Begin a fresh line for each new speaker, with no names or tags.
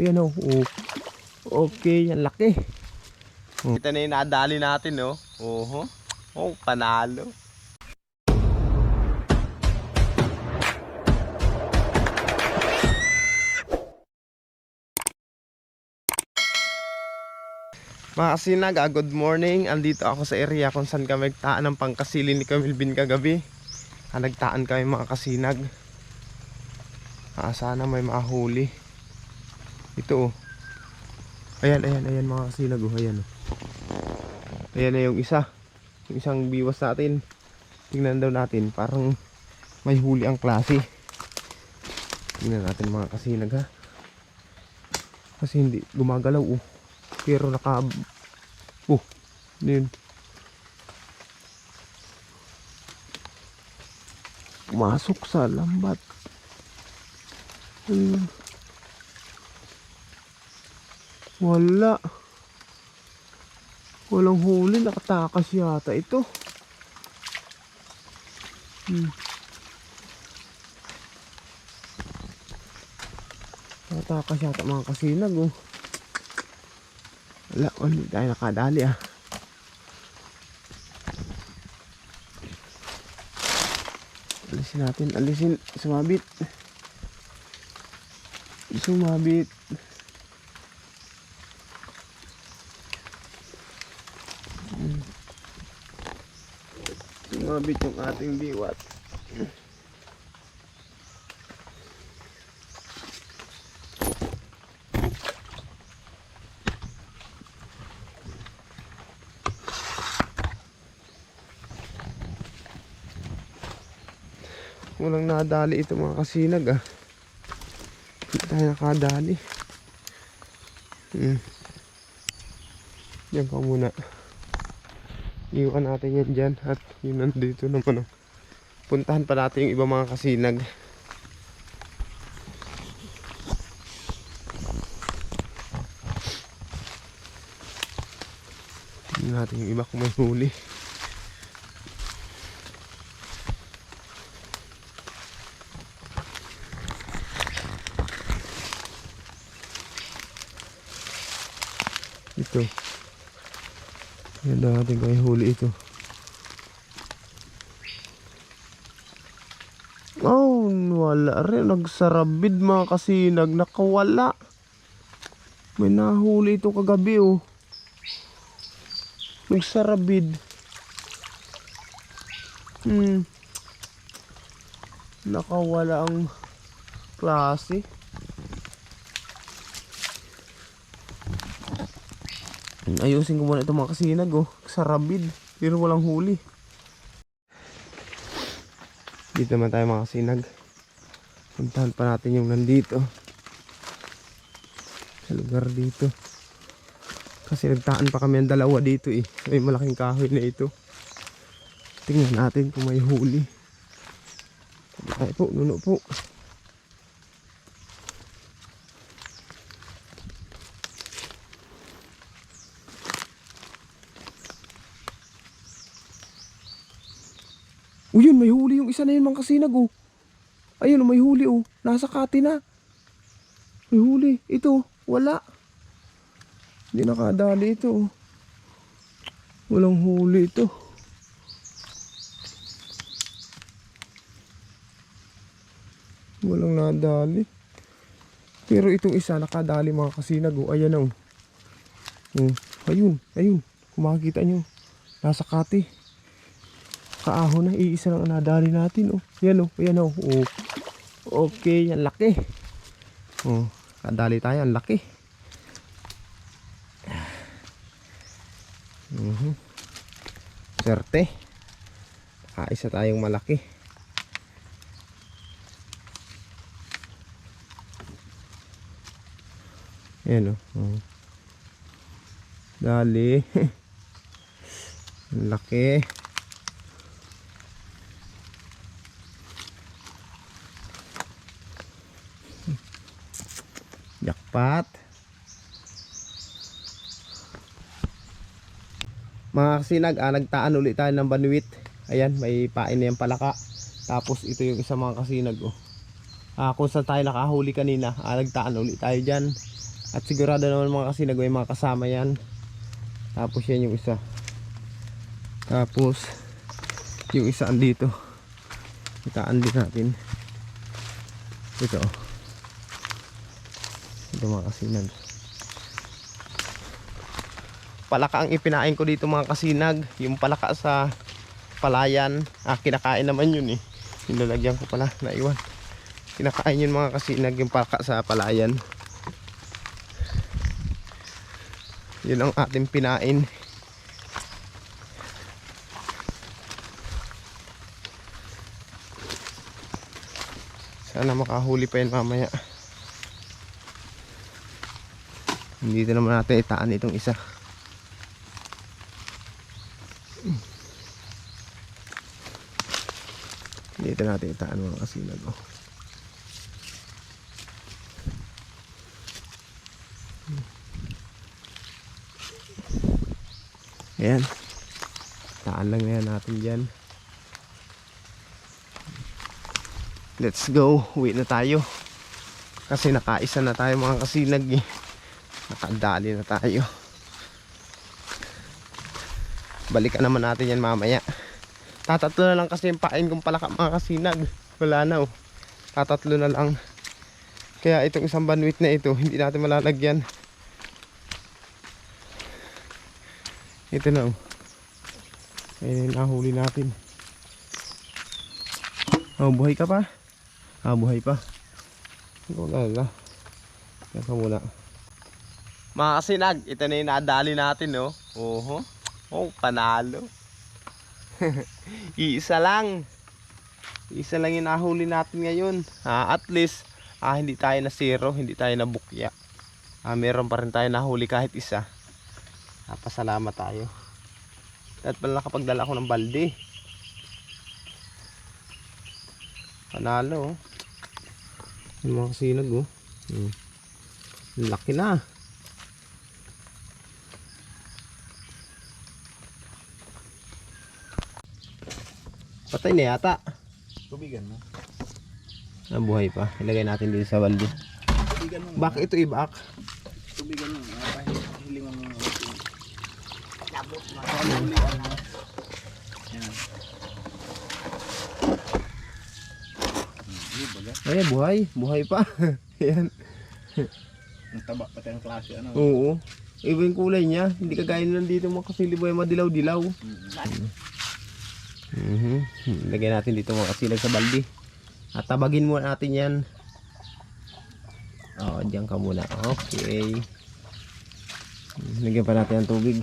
Ayan o. Oh. Okay, ang laki. Ito na yung nadali natin, no? Oho. Oh, panalo. Mga kasinag, good morning. Andito ako sa area kung saan kami nagtaan ng pangkasili ni Camilbin kagabi. Nagtaan kami mga kasinag. Sana may mahuli. Ito oh. Ayan mga kasinag oh. Ayan oh. Ayan na yung isa. Yung isang biwas natin. Tingnan daw natin. Parang may huli ang klase. Tingnan natin mga kasinag ha. Kasi hindi gumagalaw oh. Pero naka yun. Masok sa lambat. Wala. Walang huli. Nakatakas yata ito. Nakatakas yata mga kasinag oh. Wala, hindi tayo nakadali ah. Alisin natin, alisin. Sumabit. Sumabit. Sumabit yung ating biwat. Walang nadali ito mga kasinag ah. Hindi tayo nakadali. Yan pa muna. Iwan natin yan dyan. At yun nandito naman oh. Puntahan pa natin yung iba mga kasinag. Tingnan natin yung iba kung may huli. Ito. Yan natin kung may huli ito. Oh, wala rin. Nagsarabid mga kasinag. Nakawala. May nahuli ito kagabi oh. Nagsarabid. Nakawala ang klase. Ayusin ko muna ito mga kasinag oh. Sarabid. Pero walang huli. Dito naman tayo mga kasinag. Puntahan pa natin yung nandito. Sa lugar dito. Kasi nagtaan pa kami ang dalawa dito eh. May malaking kahoy na ito. Tingnan natin kung may huli. Ay po, nuno po. Yun, may huli yung isa na yun mga kasinag oh. Ayun, may huli oh. Nasa kati na. May huli. Ito, wala. Hindi nakadali ito oh. Walang huli ito. Walang nadali. Pero itong isa nakadali mga kasinag oh. Ayan oh. Ayun. Kung makikita nyo. Nasa kati. Kaahon na, iisa lang nadali natin oh. Yan oh, yan oh. Okay, ang laki. Kadali tayo, ang laki. Swerte. Isa tayong malaki. Yan oh. Dali. Ang laki. Jackpot. Mga kasinag, nagtaan ulit tayo ng banwit. Ayan, may pain na yung palaka. Tapos ito yung isa mga kasinag oh. Kung saan tayo nakahuli kanina, nagtaan ulit tayo dyan. At sigurado naman mga kasinag may mga kasama yan. Tapos yan yung isa. Tapos yung isa andito. Itaan din natin. Ito. Ito mga kasinag. Palaka ang ipinain ko dito mga kasinag. Yung palaka sa palayan. Kinakain naman yun eh. Nilalagyan ko pala, naiwan. Kinakain yun mga kasinag, yung palaka sa palayan. Yun ang ating pinain. Sana makahuli pa yan mamaya. Dito naman natin itaan itong isa. Dito natin itaan mga kasinag. Ayan. Taan lang yan natin dyan. Let's go. Uwi na tayo. Kasi nakaisa na tayo mga kasinag eh. Nakadali na tayo. Balikan naman natin yan mamaya. Tatatlo na lang kasi yung pain kong palaka mga kasinag. Wala na oh. Tatatlo na lang. Kaya itong isang banwit na ito hindi natin malalagyan. Ito na oh. Ayun yung nahuli natin. Oh, buhay ka pa? Buhay pa. Wala. Yan ka muna. Mga kasinag, ito na yung nadali natin no. Panalo. Iisa lang. Isa lang yung nahuli natin ngayon. At least hindi tayo na zero, hindi tayo na bukya. Meron pa rin tayo nahuli kahit isa. Pasalamat tayo. At pala nakapagdala ako ng balde. Panalo oh. Yung mga kasinag oh. Laki na. Patay na yata.
Tubigan mo.
Buhay pa. Ilagay natin dito sa balde.
Tubigan mo.
Bak ito ibak.
Tubigan mo. Hilingan mo. Labot mo.
Ay, buhay. Buhay pa. Ayan.
Ang taba pati ang klase ano.
Oo. Iba yung kulay niya. Hindi kagaya nila dito mga kasiliboy madilaw-dilaw. Lagyan natin dito mga kasinag sa balde. At tabagin muna natin yan. Diyan ka muna. Okay. Lagyan pa natin ang tubig.